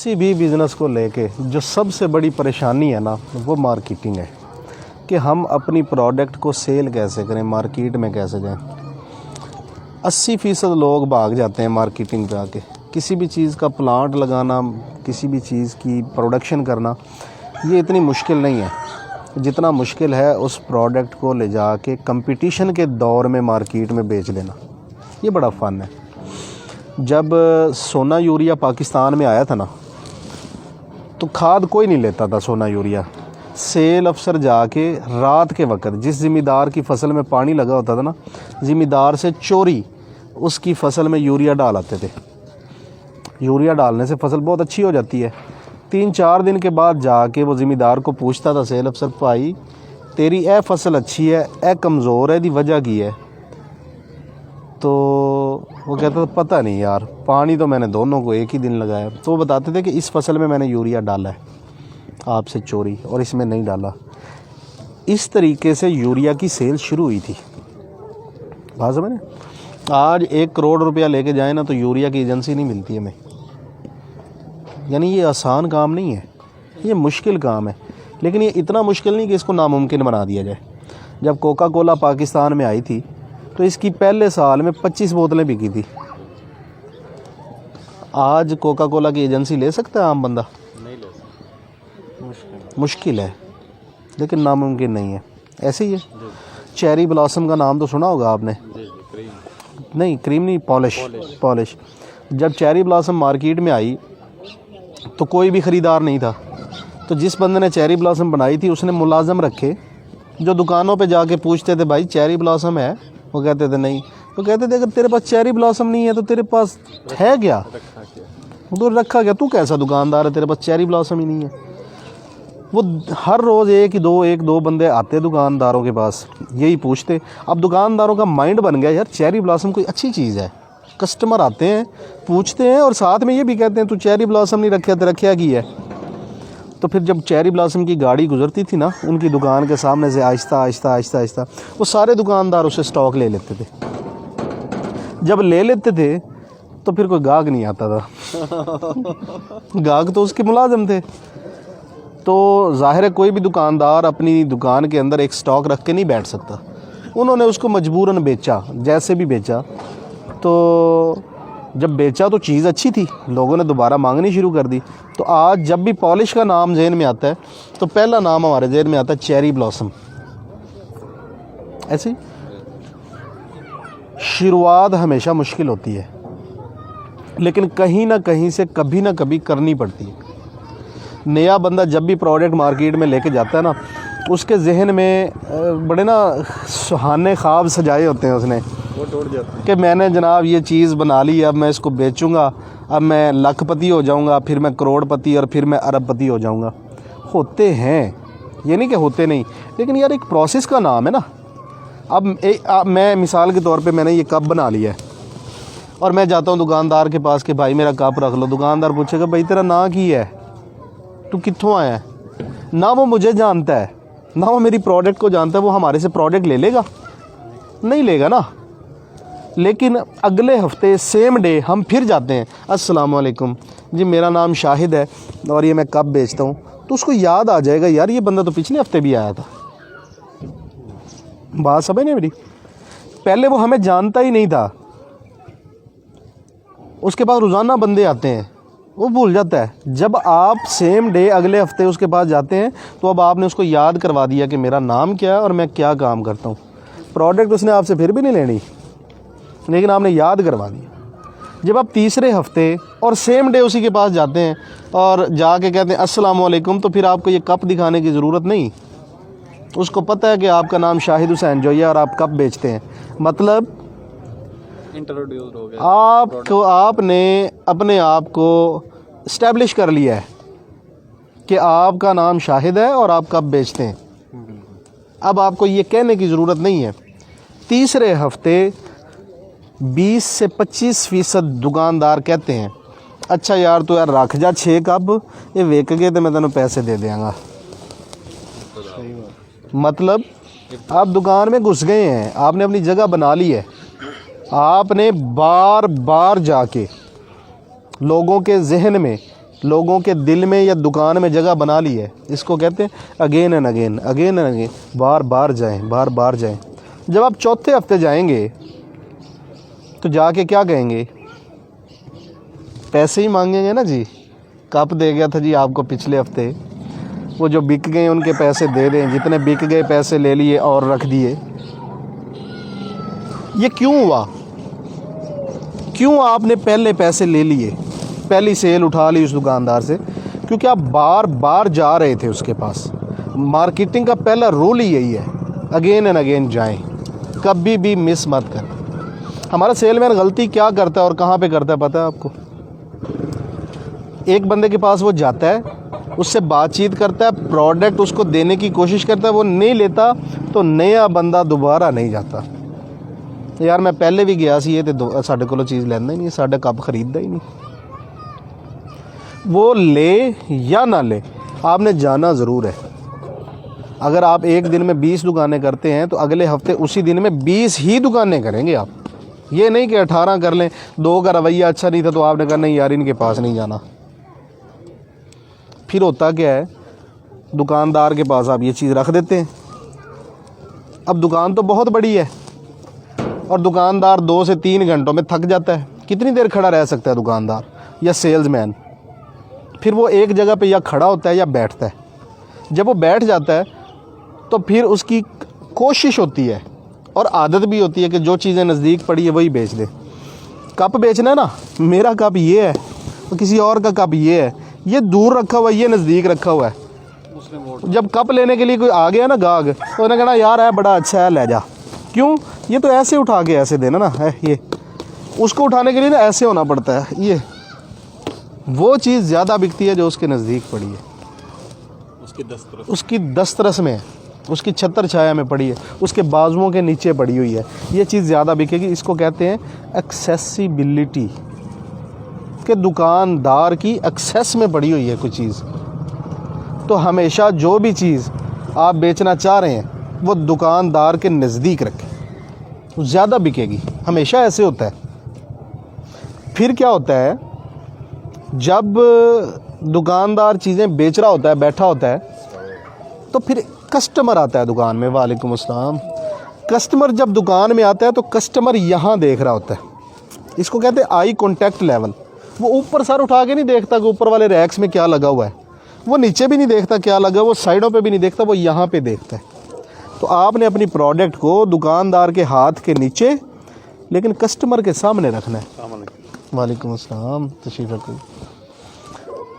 किसी भी बिज़नेस को लेके जो सबसे बड़ी परेशानी है ना, वो मार्केटिंग है कि हम अपनी प्रोडक्ट को सेल कैसे करें, मार्केट में कैसे जाएं। 80% लोग भाग जाते हैं मार्केटिंग पे आके। किसी भी चीज़ का प्लांट लगाना, किसी भी चीज़ की प्रोडक्शन करना, ये इतनी मुश्किल नहीं है जितना मुश्किल है उस प्रोडक्ट को ले जाके कंपटीशन के दौर में मार्केट में बेच देना। ये बड़ा फ़न है। जब सोना यूरिया पाकिस्तान में आया था ना, तो खाद कोई नहीं लेता था सोना यूरिया। सेल अफसर जाके रात के वक्त जिस ज़िम्मेदार की फ़सल में पानी लगा होता था ना, ज़िम्मेदार से चोरी उसकी फ़सल में यूरिया डाल आते थे। यूरिया डालने से फ़सल बहुत अच्छी हो जाती है। 3-4 दिन के बाद जाके वो ज़िम्मेदार को पूछता था सेल अफसर, भाई तेरी ए फ़सल अच्छी है, ए कमज़ोर है, दी वजह की है? तो वो कहता था पता नहीं यार, पानी तो मैंने दोनों को एक ही दिन लगाया। तो वो बताते थे कि इस फसल में मैंने यूरिया डाला है आपसे चोरी, और इसमें नहीं डाला। इस तरीके से यूरिया की सेल शुरू हुई थी। बात समझ में? आज 1 करोड़ रुपया लेके जाए ना, तो यूरिया की एजेंसी नहीं मिलती हमें। यानी ये आसान काम नहीं है, ये मुश्किल काम है। लेकिन ये इतना मुश्किल नहीं कि इसको नामुमकिन बना दिया जाए। जब कोका कोला पाकिस्तान में आई थी तो इसकी पहले साल में 25 बोतलें बिकी थी। आज कोका कोला की एजेंसी ले सकता है आम बंदा? नहीं ले सकता, मुश्किल है, लेकिन नामुमकिन नहीं है। ऐसे ही है। चेरी ब्लॉसम का नाम तो सुना होगा आपने? क्रीम नहीं, क्रीम नहीं, पॉलिश। जब चेरी ब्लॉसम मार्केट में आई तो कोई भी ख़रीदार नहीं था। तो जिस बंदे ने चेरी ब्लॉसम बनाई थी उसने मुलाजम रखे जो दुकानों पे जाके पूछते थे, भाई चेरी ब्लॉसम है? वो कहते थे नहीं। तो कहते थे अगर तेरे पास चेरी ब्लॉसम नहीं है तो तेरे पास है क्या? तो रखा क्या? तू कैसा दुकानदार है, तेरे पास चेरी ब्लॉसम ही नहीं है। वो हर रोज़ एक दो बंदे आते दुकानदारों के पास, यही पूछते। अब दुकानदारों का माइंड बन गया, यार चेरी ब्लॉसम कोई अच्छी चीज़ है। कस्टमर आते हैं, पूछते हैं, और साथ में ये भी कहते हैं तू चेरी ब्लॉसम नहीं रखा, तेरा क्या की है? तो फिर जब चेरी ब्लॉसम की गाड़ी गुजरती थी ना उनकी दुकान के सामने से, आहिस्ता वो सारे दुकानदार उसे स्टॉक ले लेते थे। जब ले लेते थे तो फिर कोई गाहक नहीं आता था। गाहक तो उसके मुलाजिम थे। तो ज़ाहिर है कोई भी दुकानदार अपनी दुकान के अंदर एक स्टॉक रख के नहीं बैठ सकता। उन्होंने उसको मजबूरन बेचा, जैसे भी बेचा। तो जब बेचा तो चीज़ अच्छी थी, लोगों ने दोबारा मांगनी शुरू कर दी। तो आज जब भी पॉलिश का नाम जहन में आता है तो पहला नाम हमारे जहन में आता है चेरी ब्लॉसम। ऐसे ही शुरुआत हमेशा मुश्किल होती है, लेकिन कहीं ना कहीं से कभी ना कभी करनी पड़ती है। नया बंदा जब भी प्रोडक्ट मार्केट में लेके जाता है ना, उसके जहन में बड़े ना सुहाने ख्वाब सजाए होते हैं उसने, वो टूट जाते हैं कि मैंने जनाब ये चीज़ बना ली, अब मैं इसको बेचूंगा, अब मैं लखपति हो जाऊंगा, फिर मैं करोड़पति, और फिर मैं अरबपति हो जाऊंगा। होते हैं, ये नहीं कि होते नहीं, लेकिन यार एक प्रोसेस का नाम है ना। अब मैं मिसाल के तौर पे मैंने ये कप बना लिया है और मैं जाता हूँ दुकानदार के पास कि भाई मेरा कप रख लो। दुकानदार पूछेगा भाई तेरा नाम की है, तू कित्थों आया है? ना वो मुझे जानता है, ना वो मेरी प्रोडक्ट को जानता है। वो हमारे से प्रोडक्ट ले लेगा? नहीं लेगा ना। लेकिन अगले हफ्ते सेम डे हम फिर जाते हैं, अस्सलाम वालेकुम जी, मेरा नाम शाहिद है और ये मैं कप बेचता हूँ। तो उसको याद आ जाएगा, यार ये बंदा तो पिछले हफ्ते भी आया था। बात समझ नहीं मेरी? पहले वो हमें जानता ही नहीं था, उसके पास रोज़ाना बंदे आते हैं, वो भूल जाता है। जब आप सेम डे अगले हफ्ते उसके पास जाते हैं तो अब आपने उसको याद करवा दिया कि मेरा नाम क्या है और मैं क्या काम करता हूँ। प्रोडक्ट उसने आपसे फिर भी नहीं लेनी, लेकिन आपने याद करवा दिया। जब आप तीसरे हफ्ते और सेम डे उसी के पास जाते हैं और जाके कहते हैं अस्सलाम वालेकुम, तो फिर आपको ये कप दिखाने की ज़रूरत नहीं। उसको पता है कि आपका नाम शाहिद हुसैन जोई है और आप कप बेचते हैं। मतलब इंट्रोड्यूस हो गया, आपने अपने आप को इस्टेब्लिश कर लिया है कि आपका नाम शाहिद है और आप कप बेचते हैं। अब आपको ये कहने की ज़रूरत नहीं है। तीसरे हफ्ते 20 से 25% दुकानदार कहते हैं अच्छा यार तो यार रख जा 6 कप, ये वेक गए तो मैं तेनों पैसे दे देंगा। मतलब आप दुकान में घुस गए हैं, आपने अपनी जगह बना ली है, आपने बार बार जाके लोगों के जहन में लोगों के दिल में या दुकान में जगह बना ली है। इसको कहते हैं again and again, again and again, बार बार जाएं, बार बार जाएं। जब आप चौथे हफ्ते जाएंगे तो जाके क्या कहेंगे? पैसे ही मांगेंगे ना जी। कप दे गया था जी आपको पिछले हफ्ते, वो जो बिक गए उनके पैसे दे दें, जितने बिक गए पैसे ले लिए और रख दिए। ये क्यों हुआ? क्यों आपने पहले पैसे ले लिए, पहली सेल उठा ली उस दुकानदार से? क्योंकि आप बार बार जा रहे थे उसके पास। मार्केटिंग का पहला रूल ही यही है, अगेन एंड अगेन जाएं, कभी भी मिस मत करें। हमारा सेलमैन गलती क्या करता है और कहाँ पे करता है पता है आपको? एक बंदे के पास वो जाता है, उससे बातचीत करता है, प्रोडक्ट उसको देने की कोशिश करता है, वो नहीं लेता तो नया बंदा दोबारा नहीं जाता। यार मैं पहले भी गया सी, ये तो साढ़े को चीज़ लेना ही नहीं, साढ़े कप खरीदता ही नहीं। वो ले या ना ले, आपने जाना ज़रूर है। अगर आप एक दिन में 20 दुकानें करते हैं तो अगले हफ्ते उसी दिन में 20 ही दुकानें करेंगे आप। ये नहीं कि 18 कर लें, 2 का रवैया अच्छा नहीं था तो आपने कहा नहीं यार इनके पास नहीं जाना। फिर होता क्या है, दुकानदार के पास आप ये चीज़ रख देते हैं। अब दुकान तो बहुत बड़ी है और दुकानदार 2 से 3 घंटों में थक जाता है। कितनी देर खड़ा रह सकता है दुकानदार या सेल्समैन? फिर वो एक जगह पे या खड़ा होता है या बैठता है। जब वो बैठ जाता है तो फिर उसकी कोशिश होती है और आदत भी होती है कि जो चीज़ें नज़दीक पड़ी है वही बेच दे। कप बेचना है ना, मेरा कप ये है तो किसी और का कप ये है, ये दूर रखा हुआ है, ये नज़दीक रखा हुआ है। जब कप लेने के लिए कोई आ गया ना गाहक, तो उन्हें कहना यार है बड़ा अच्छा है ले जा। क्यों? ये तो ऐसे उठा के ऐसे देना ना है, ये उसको उठाने के लिए ना ऐसे होना पड़ता है। ये वो चीज़ ज़्यादा बिकती है जो उसके नज़दीक पड़ी है, उसकी दस्तरस में है, उसकी छतर छाया में पड़ी है, उसके बाजुओं के नीचे पड़ी हुई है। ये चीज़ ज़्यादा बिकेगी। इसको कहते हैं एक्सेसिबिलिटी, कि दुकानदार की एक्सेस में पड़ी हुई है कोई चीज़। तो हमेशा जो भी चीज़ आप बेचना चाह रहे हैं वो दुकानदार के नज़दीक रखें, ज़्यादा बिकेगी। हमेशा ऐसे होता है। फिर क्या होता है, जब दुकानदार चीज़ें बेच रहा होता है, बैठा होता है, तो फिर कस्टमर आता है दुकान में। वालेकुम अस्सलाम। कस्टमर जब दुकान में आता है तो कस्टमर यहाँ देख रहा होता है। इसको कहते हैं आई कॉन्टैक्ट लेवल। वो ऊपर सर उठा के नहीं देखता कि ऊपर वाले रैक्स में क्या लगा हुआ है, वो नीचे भी नहीं देखता क्या लगा, वो साइडों पे भी नहीं देखता, वो यहाँ पे देखता है। तो आपने अपनी प्रोडक्ट को दुकानदार के हाथ के नीचे लेकिन कस्टमर के सामने रखना है। वालेकुम अस्सलाम, तशरीफ़ रखो।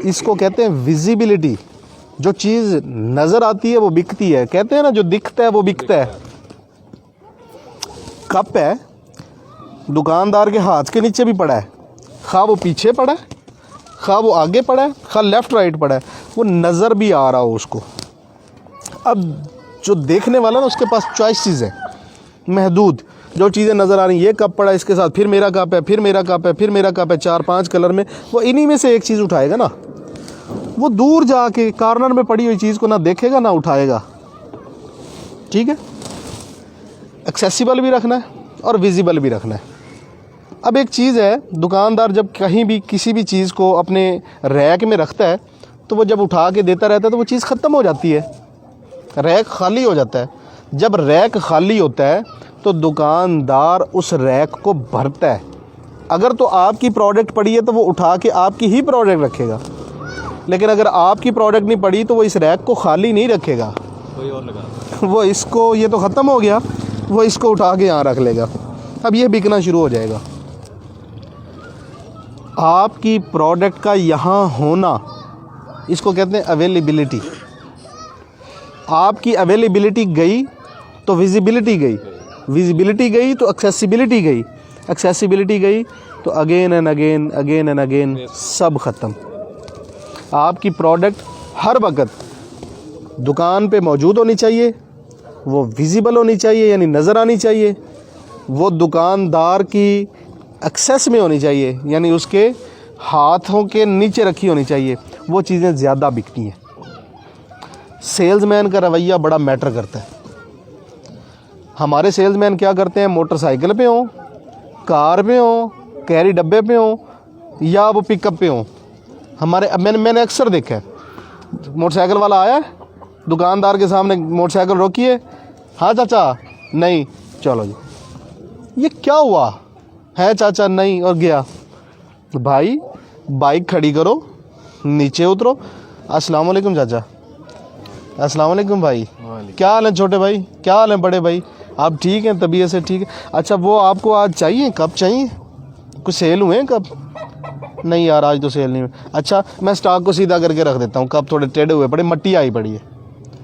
इसको कहते हैं विजिबिलिटी। जो चीज़ नज़र आती है वो बिकती है। कहते हैं ना जो दिखता है वो बिकता है। कप है, दुकानदार के हाथ के नीचे भी पड़ा है, खा वो पीछे पड़ा है, खा वो आगे पड़ा है, खा लेफ़्ट राइट पड़ा है, वो नज़र भी आ रहा हो उसको। अब जो देखने वाला ना उसके पास चॉइसेस है महदूद। जो चीज़ें नज़र आ रही, ये कप पड़ा है इसके साथ, फिर मेरा कप है, फिर मेरा कप है, फिर मेरा कप है, 4-5 कलर में, वो इन्हीं में से एक चीज़ उठाएगा ना। वो दूर जाके कॉर्नर में पड़ी हुई चीज़ को ना देखेगा ना उठाएगा। ठीक है, एक्सेसिबल भी रखना है और विजिबल भी रखना है। अब एक चीज़ है, दुकानदार जब कहीं भी किसी भी चीज़ को अपने रैक में रखता है तो वो जब उठा के देता रहता है तो वो चीज़ ख़त्म हो जाती है, रैक खाली हो जाता है। जब रैक खाली होता है तो दुकानदार उस रैक को भरता है। अगर तो आपकी प्रोडक्ट पड़ी है तो वो उठा के आपकी ही प्रोडक्ट रखेगा, लेकिन अगर आपकी प्रोडक्ट नहीं पड़ी तो वो इस रैक को खाली नहीं रखेगा, कोई और लगा, वो इसको, ये तो ख़त्म हो गया, वो इसको उठा के यहाँ रख लेगा। अब ये बिकना शुरू हो जाएगा। आपकी प्रोडक्ट का यहाँ होना, इसको कहते हैं अवेलेबिलिटी। आपकी अवेलेबिलिटी गई तो विजिबिलिटी गई, विजिबिलिटी गई तो एक्सेसिबिलिटी गई, एक्सेसिबिलिटी गई तो again and again, again and again सब ख़त्म। आपकी प्रोडक्ट हर वक्त दुकान पे मौजूद होनी चाहिए, वो विजिबल होनी चाहिए यानी नज़र आनी चाहिए, वो दुकानदार की एक्सेस में होनी चाहिए यानी उसके हाथों के नीचे रखी होनी चाहिए। वो चीज़ें ज़्यादा बिकती हैं। सेल्समैन का रवैया बड़ा मैटर करता है। हमारे सेल्समैन क्या करते हैं, मोटरसाइकिल पे हो, कार पे हो, कैरी डब्बे पे हो या वो पिकअप पे हो, हमारे अब मैंने अक्सर देखा है, मोटरसाइकिल वाला आया दुकानदार के सामने, मोटरसाइकिल रोकी है, हाँ चाचा नहीं, चलो जी, ये क्या हुआ है चाचा नहीं, और गया। भाई बाइक खड़ी करो, नीचे उतरो, अस्सलाम वालेकुम चाचा, अस्सलाम वालेकुम भाई, क्या हाल है छोटे भाई, क्या हाल है बड़े भाई, आप ठीक हैं, तबीयत से ठीक है, अच्छा वो आपको आज चाहिए, कब चाहिए, कुछ सेल हुए हैं कब, नहीं यार आज तो सेल नहीं हुई, अच्छा मैं स्टॉक को सीधा करके रख देता हूँ, कब थोड़े टेढ़े हुए पड़े, मट्टी आई पड़ी है,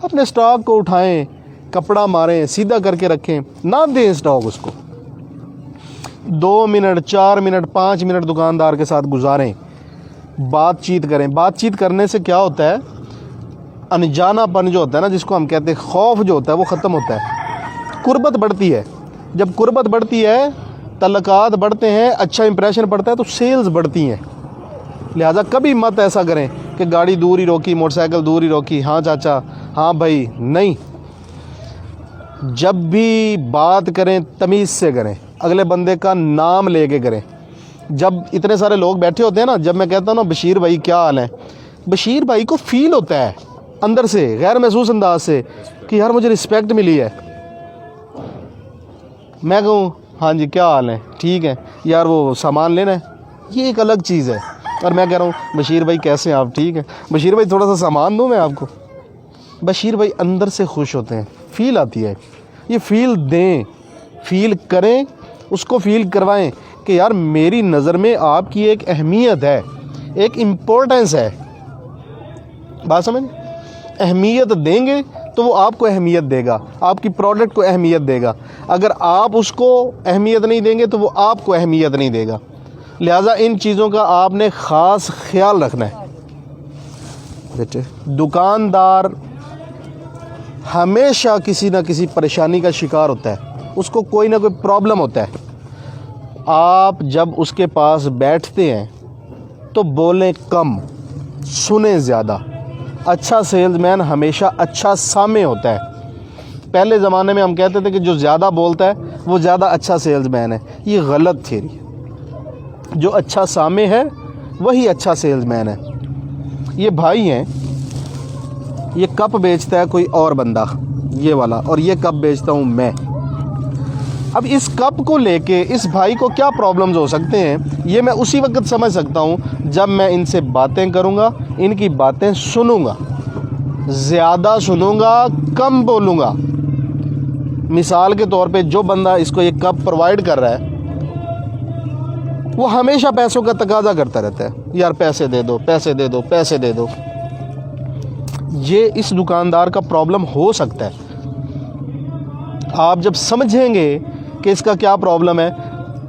अपने स्टॉक को उठाएं, कपड़ा मारें, सीधा करके रखें, ना दें स्टॉक उसको। 2 मिनट 4 मिनट 5 मिनट दुकानदार के साथ गुजारें, बातचीत करें। बातचीत करने से क्या होता है, अनजानापन जो होता है ना, जिसको हम कहते हैं खौफ जो होता है, वो ख़त्म होता है, कुर्बत बढ़ती है। जब कुर्बत बढ़ती है, तल्लुकात बढ़ते हैं, अच्छा इंप्रेशन पड़ता है, तो सेल्स बढ़ती हैं। लिहाजा कभी मत ऐसा करें कि गाड़ी दूर ही रोकी, मोटरसाइकिल दूर ही रोकी, हाँ चाचा, हाँ भाई, नहीं। जब भी बात करें तमीज़ से करें, अगले बंदे का नाम लेके करें। जब इतने सारे लोग बैठे होते हैं ना, जब मैं कहता हूँ ना बशीर भाई क्या हाल है, बशीर भाई को फील होता है अंदर से, गैर महसूस अंदाज से, कि यार मुझे रिस्पेक्ट मिली है। मैं कहूँ हाँ जी क्या हाल है, ठीक है यार, वो सामान लेना है, ये एक अलग चीज़ है। और मैं कह रहा हूँ बशीर भाई कैसे हैं आप, ठीक है बशीर भाई, थोड़ा सा सामान दूँ मैं आपको। बशीर भाई अंदर से खुश होते हैं, फील आती है। ये फील दें, फील करें, उसको फील करवाएं कि यार मेरी नज़र में आपकी एक अहमियत है, एक इम्पोर्टेंस है। बात समझ, अहमियत देंगे तो वो आपको अहमियत देगा, आपकी प्रोडक्ट को अहमियत देगा। अगर आप उसको अहमियत नहीं देंगे तो वो आपको अहमियत नहीं देगा। लिहाजा इन चीज़ों का आपने ख़ास ख्याल रखना है बेटे। दुकानदार हमेशा किसी ना किसी परेशानी का शिकार होता है, उसको कोई ना कोई प्रॉब्लम होता है। आप जब उसके पास बैठते हैं तो बोलें कम, सुने ज़्यादा। अच्छा सेल्समैन हमेशा अच्छा सामे होता है। पहले ज़माने में हम कहते थे कि जो ज़्यादा बोलता है वो ज़्यादा अच्छा सेल्समैन है। ये गलत थ्योरी है। जो अच्छा सामे है वही अच्छा सेल्समैन है। ये भाई हैं, ये कप बेचता है कोई और बंदा, ये वाला, और ये कप बेचता हूँ मैं। अब इस कप को लेके इस भाई को क्या प्रॉब्लम्स हो सकते हैं, ये मैं उसी वक्त समझ सकता हूँ जब मैं इनसे बातें करूँगा, इनकी बातें सुनूँगा, ज़्यादा सुनूँगा, कम बोलूँगा। मिसाल के तौर पे जो बंदा इसको ये कप प्रोवाइड कर रहा है वो हमेशा पैसों का तकाजा करता रहता है, यार पैसे दे दो, पैसे दे दो, पैसे दे दो। ये इस दुकानदार का प्रॉब्लम हो सकता है। आप जब समझेंगे कि इसका क्या प्रॉब्लम है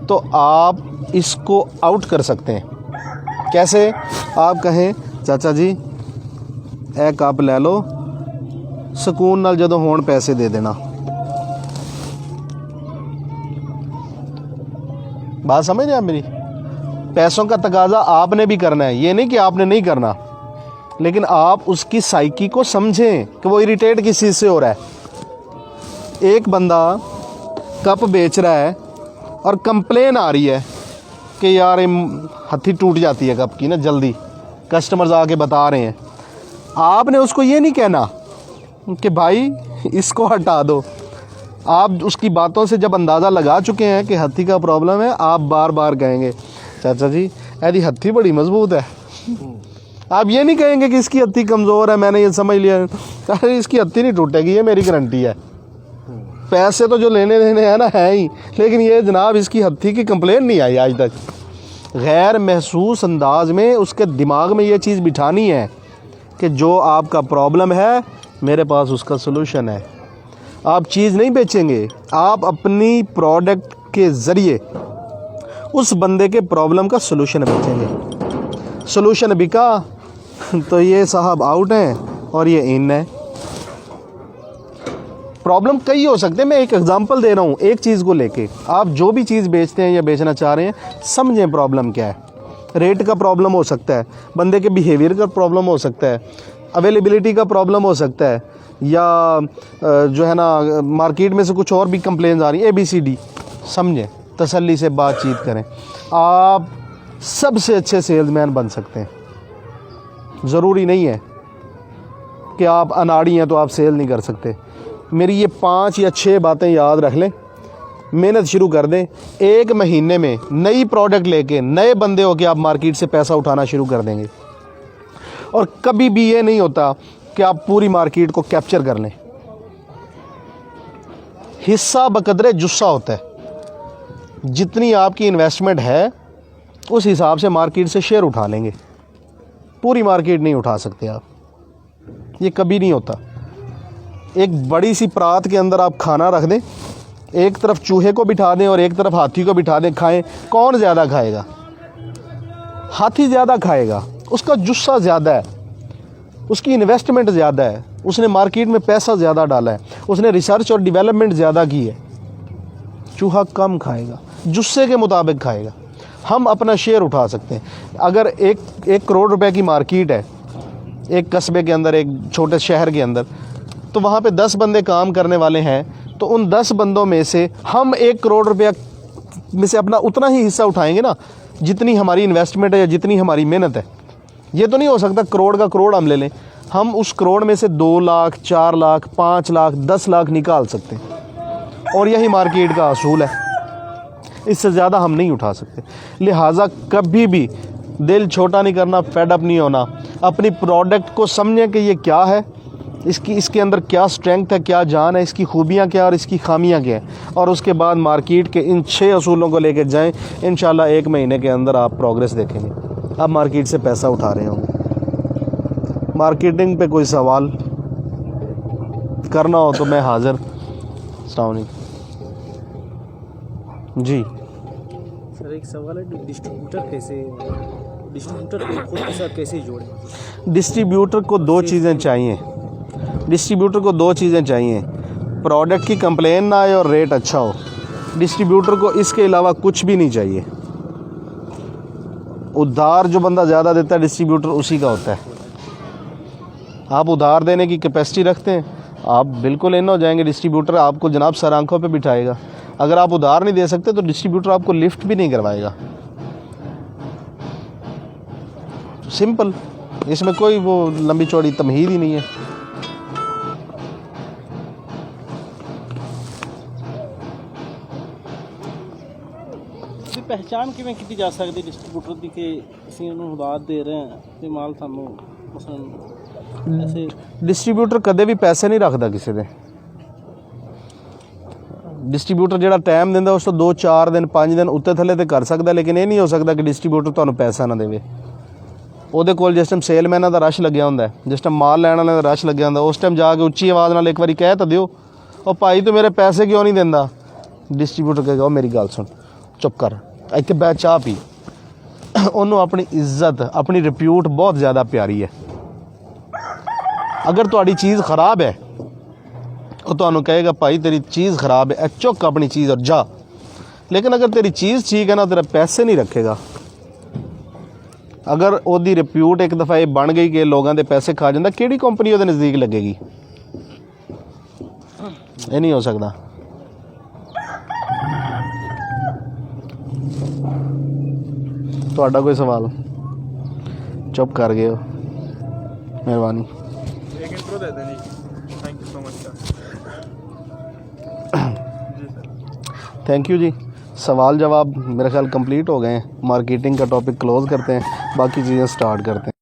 तो आप इसको आउट कर सकते हैं। कैसे? आप कहें चाचा जी ए कप ले लो, सुकून नाल जदों होण पैसे दे देना। बात समझ रहे हैं आप मेरी? पैसों का तकाजा आपने भी करना है, ये नहीं कि आपने नहीं करना, लेकिन आप उसकी साइकी को समझें कि वो इरिटेट किस चीज़ से हो रहा है। एक बंदा कप बेच रहा है और कंप्लेन आ रही है कि यार हथी टूट जाती है कप की ना जल्दी, कस्टमर्स आके बता रहे हैं। आपने उसको ये नहीं कहना कि भाई इसको हटा दो। आप उसकी बातों से जब अंदाज़ा लगा चुके हैं कि हथी का प्रॉब्लम है, आप बार बार कहेंगे चाचा जी ऐसी हथी बड़ी मजबूत है। आप ये नहीं कहेंगे कि इसकी हथी कमज़ोर है, मैंने ये समझ लिया, अरे इसकी हथी नहीं टूटेगी, ये मेरी गारंटी है। पैसे तो जो लेने देने हैं ना है ही, लेकिन ये जनाब इसकी हथी की कंप्लेन नहीं आई आज तक। गैर महसूस अंदाज में उसके दिमाग में ये चीज़ बिठानी है कि जो आपका प्रॉब्लम है मेरे पास उसका सलूशन है। आप चीज़ नहीं बेचेंगे, आप अपनी प्रोडक्ट के ज़रिए उस बंदे के प्रॉब्लम का सलूशन बेचेंगे। सलूशन बिका तो ये साहब आउट हैं और ये इन है। प्रॉब्लम कई हो सकते हैं, मैं एक एग्जांपल दे रहा हूँ एक चीज़ को लेके। आप जो भी चीज़ बेचते हैं या बेचना चाह रहे हैं, समझें प्रॉब्लम क्या है। रेट का प्रॉब्लम हो सकता है, बंदे के बिहेवियर का प्रॉब्लम हो सकता है, अवेलेबिलिटी का प्रॉब्लम हो सकता है, या जो है ना मार्केट में से कुछ और भी कंप्लेंट्स आ रही हैं, ABCD। समझें, तसल्ली से बातचीत करें, आप सबसे अच्छे सेल्समैन बन सकते हैं। ज़रूरी नहीं है कि आप अनाड़ी हैं तो आप सेल नहीं कर सकते। मेरी ये 5 या 6 बातें याद रख लें, मेहनत शुरू कर दें। 1 महीने में नई प्रोडक्ट लेके नए बंदे हो के आप मार्केट से पैसा उठाना शुरू कर देंगे। और कभी भी ये नहीं होता कि आप पूरी मार्केट को कैप्चर कर लें। हिस्सा बकदरे जुस्सा होता है। जितनी आपकी इन्वेस्टमेंट है उस हिसाब से मार्केट से शेयर उठा लेंगे। पूरी मार्केट नहीं उठा सकते आप, ये कभी नहीं होता। एक बड़ी सी परात के अंदर आप खाना रख दें, एक तरफ चूहे को बिठा दें और एक तरफ हाथी को बिठा दें, खाएं, कौन ज़्यादा खाएगा? हाथी ज़्यादा खाएगा, उसका जुस्सा ज़्यादा है, उसकी इन्वेस्टमेंट ज़्यादा है, उसने मार्केट में पैसा ज़्यादा डाला है, उसने रिसर्च और डेवलपमेंट ज़्यादा की है। चूहा कम खाएगा, जुस्से के मुताबिक खाएगा। हम अपना शेयर उठा सकते हैं। अगर 1 करोड़ रुपए की मार्केट है एक कस्बे के अंदर, एक छोटे शहर के अंदर, तो वहाँ पे 10 बंदे काम करने वाले हैं, तो उन 10 बंदों में से हम 1 करोड़ रुपया में से अपना उतना ही हिस्सा उठाएंगे ना जितनी हमारी इन्वेस्टमेंट है या जितनी हमारी मेहनत है। ये तो नहीं हो सकता करोड़ का करोड़ हम ले लें। हम उस करोड़ में से 2 लाख, 4 लाख, 5 लाख, 10 लाख निकाल सकते हैं, और यही मार्केट का असूल है। इससे ज़्यादा हम नहीं उठा सकते। लिहाजा कभी भी दिल छोटा नहीं करना, फेड अप नहीं होना। अपनी प्रोडक्ट को समझें कि ये क्या है, इसके अंदर क्या स्ट्रेंथ है, क्या जान है, इसकी खूबियाँ क्या और इसकी खामियाँ क्या हैं, और उसके बाद मार्केट के इन 6 असूलों को लेकर जाएं। इंशाल्लाह 1 महीने के अंदर आप प्रोग्रेस देखेंगे, आप मार्केट से पैसा उठा रहे होंगे। मार्केटिंग पे कोई सवाल करना हो तो मैं हाज़िर। अस्सलाम वालेकुम जी। सर एक सवाल है, डिस्ट्रीब्यूटर को खुद के साथ कैसे जोड़ें? डिस्ट्रीब्यूटर को 2 चीज़ें चाहिए। डिस्ट्रीब्यूटर को 2 चीज़ें चाहिए, प्रोडक्ट की कंप्लेन ना आए और रेट अच्छा हो। डिस्ट्रीब्यूटर को इसके अलावा कुछ भी नहीं चाहिए। उधार जो बंदा ज़्यादा देता है डिस्ट्रीब्यूटर उसी का होता है। आप उधार देने की कैपेसिटी रखते हैं, आप बिल्कुल इन हो जाएंगे। डिस्ट्रीब्यूटर आपको जनाब सर आंखों पे बिठाएगा। अगर आप उधार नहीं दे सकते तो डिस्ट्रीब्यूटर आपको लिफ्ट भी नहीं करवाएगा। सिंपल, इसमें कोई वो लंबी चौड़ी तमहीद ही नहीं है। पहचान किवें की जा सकती डिस्ट्रीब्यूटर की कि ਅਸੀਂ ਉਹਨੂੰ ਉਧਾਰ ਦੇ ਰਹੇ ਹਾਂ ਤੇ ਮਾਲ ਤੁਹਾਨੂੰ ਮਸਲਨ ऐसे? डिस्ट्रीब्यूटर कदे भी पैसे नहीं रखता किसी दे। डिस्ट्रीब्यूटर ਜਿਹੜਾ ਟਾਈਮ ਦਿੰਦਾ ਉਸ ਤੋਂ 2-4 ਦਿਨ 5 ਦਿਨ ਉੱਤੇ ਥੱਲੇ ਤੇ ਕਰ ਸਕਦਾ, ਲੇਕਿਨ ਇਹ ਨਹੀਂ ਹੋ ਸਕਦਾ ਕਿ ਡਿਸਟ੍ਰੀਬਿਊਟਰ ਤੁਹਾਨੂੰ ਪੈਸਾ ਨਾ ਦੇਵੇ। ਉਹਦੇ ਕੋਲ ਜਿਸ ਟਾਈਮ ਸੇਲਮੈਨਾਂ ਦਾ ਰਸ਼ ਲੱਗਿਆ ਹੁੰਦਾ, ਜਿਸ ਟਾਈਮ ਮਾਲ ਲੈਣ ਵਾਲਿਆਂ ਦਾ ਰਸ਼ ਲੱਗਿਆ ਹੁੰਦਾ, ਉਸ ਟਾਈਮ ਜਾ ਕੇ ਉੱਚੀ ਆਵਾਜ਼ ਨਾਲ ਇੱਕ ਵਾਰੀ ਕਹਿ ਤਾਂ ਦਿਓ, ਉਹ ਭਾਈ ਤੂੰ ਮੇਰੇ ਪੈਸੇ ਕਿਉਂ ਨਹੀਂ ਦਿੰਦਾ? ਡਿਸਟ੍ਰੀਬਿਊਟਰ ਕਹੇਗਾ ਉਹ ਮੇਰੀ ਗੱਲ ਸੁਣ, ਚੁੱਪ ਕਰ, ਇੱਥੇ ਬਹਿ ਚਾਹ ਪੀ। ਉਹਨੂੰ ਆਪਣੀ ਇੱਜ਼ਤ, ਆਪਣੀ ਰਿਪਿਊਟ ਬਹੁਤ ਜ਼ਿਆਦਾ ਪਿਆਰੀ ਹੈ। अगर तुहाड़ी चीज़ ख़राब है वो तो कहेगा भाई तेरी चीज़ ख़राब है, चुक अपनी चीज़ और जा। लेकिन अगर तेरी चीज़ ठीक है ना, तेरा पैसे नहीं रखेगा। अगर ओदी रिप्यूट एक दफ़ा ये बन गई कि लोगों के पैसे खा जाता, किहड़ी कंपनी ओदे नज़दीक लगेगी? ये नहीं हो सकता। तुहाडा कोई सवाल? चुप कर गए हो, मेहरबानी। एक इंट्रो दे दें जी। Thank you so much sir. जी सर, थैंक यू जी। सवाल जवाब मेरा ख्याल कंप्लीट हो गए हैं। मार्केटिंग का टॉपिक क्लोज़ करते हैं, बाकी चीज़ें स्टार्ट करते हैं।